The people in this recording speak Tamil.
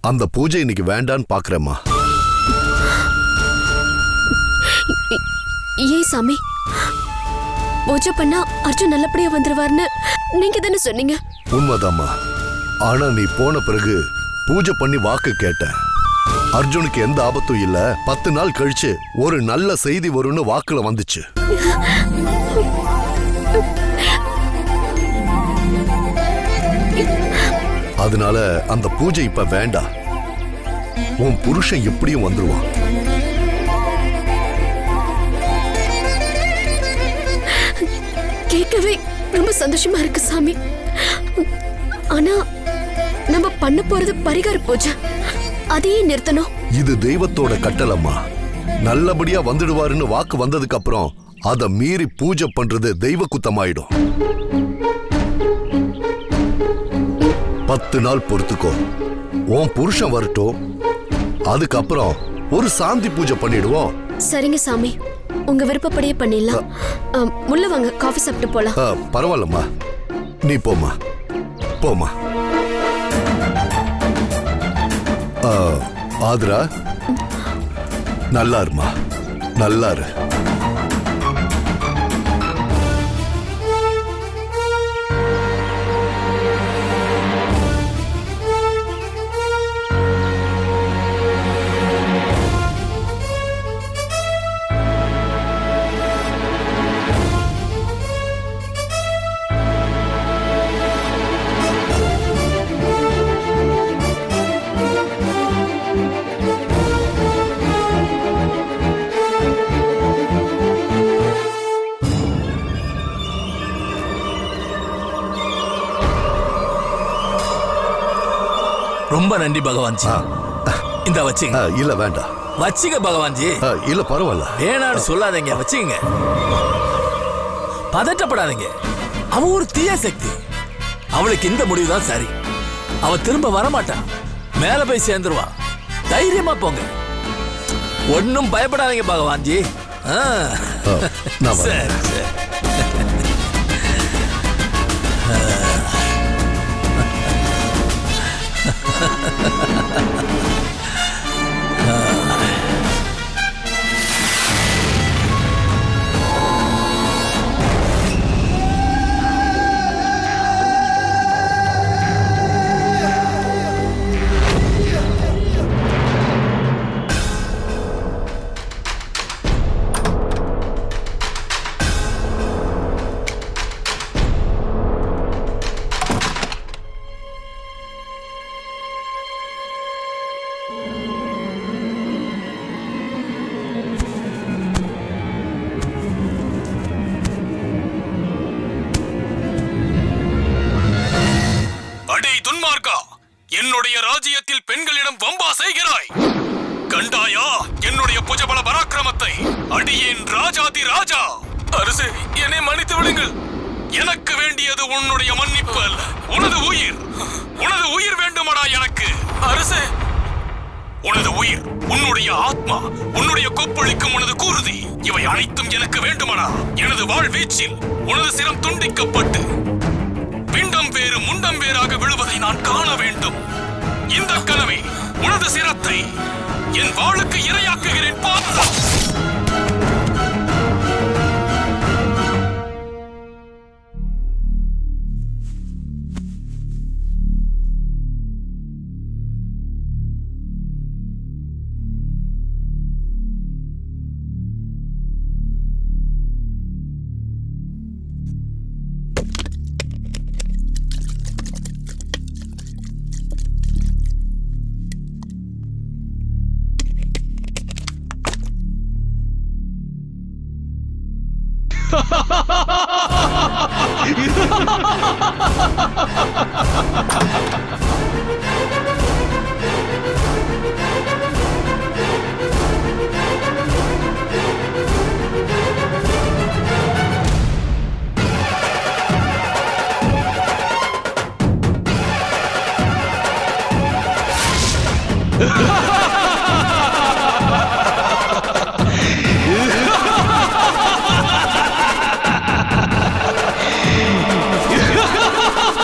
அந்த பூஜை இன்னைக்கு வேண்டான்னு பாக்குறேம்மா. ஏன் சாமி? பூஜை பண்ணா அர்ஜுன் நல்லபடியா வந்துருவார்னு நீங்க தானே சொன்னீங்க. உண்மைதாம்மா. ஆனா நீ போன பிறகு பூஜை பண்ணி வாக்கு கேட்ட. அர்ஜுனுக்கு எந்த ஆபத்தும் இல்ல, 10 நாள் கழிச்சு ஒரு நல்ல செய்தி வரும்னு வாக்குல வந்துச்சு. அதனால அந்த பூஜை இப்ப வேண்டாம். உன் புருஷன் எப்படியும் வந்துருவான். கேட்கவே ரொம்ப சந்தோஷமா இருக்கு சாமி. ஆனா நம்ம பண்ண போறது பரிகார பூஜை, அதையே நிறுத்தணும். இது தெய்வத்தோட கட்டளம்மா. நல்லபடியா வந்துடுவாருன்னு வாக்கு வந்ததுக்கு அப்புறம் அதை மீறி பூஜை பண்றது தெய்வ குத்தமாயிடும். 10 நாள் பொறுத்துக்கோ. உன் புருஷன் வரட்டும், அதுக்கப்புறம் ஒரு சாந்தி பூஜை பண்ணிடுவோம். சரிங்க சாமி, உங்க விருப்பப்படியே பண்ணிடலாம். உள்ள வாங்க, காஃபி சாப்பிட்டு போலாம். பரவாயில்லம்மா, நீ போமா போமா. ஆத்ரா, நல்லா இருமா, நல்லா இரு. ரொம்ப நன்றி பகவான்ஜி. இந்த வச்சுங்க. இல்ல வேண்டாம். வச்சுங்க பகவான்ஜி. இல்ல பரவாயில்ல. வேணான்னு சொல்லாதீங்க, வச்சுங்க. பதட்டப்படாதீங்க. அவ ஒரு தீய சக்தி. அவளுக்கு இந்த முடிவுதான் சரி. அவ திரும்ப வரமாட்டான், மேல போய் சேர்ந்துருவா. தைரியமா போங்க, ஒன்னும் பயப்படாதீங்க பகவான்ஜி. சரி சரி. என்னுடைய ராஜ்யத்தில் பெண்களிடம் வம்பா செய்கிறாய். கண்டாயா என்னுடைய புஜபல பராக்கிரமத்தை? அடியேன் ராஜாதி ராஜா. அரசே, என்னை மன்னித்து விடுங்கள். எனக்கு வேண்டியது உன்னுடைய மன்னிப்பு அல்ல, உனது உயிர். உனது உயிர் வேண்டுமடா எனக்கு. அரசே, உனது உயிர், உன்னுடைய ஆத்மா, உன்னுடைய கொப்பளிக்கும் உனது குருதி, இவை அனைத்தும் எனக்கு வேண்டுமடா. எனது வாழ்வீச்சில் உனது சிரம் துண்டிக்கப்பட்டு பிண்டம் வேறு முண்டம் வேறாக விழுவதை நான் காண வேண்டும். இந்த கனவை, உனது சிரத்தை என் வாளுக்கு இரையாக்குகிறேன். பாருங்கள். Ha ha ha!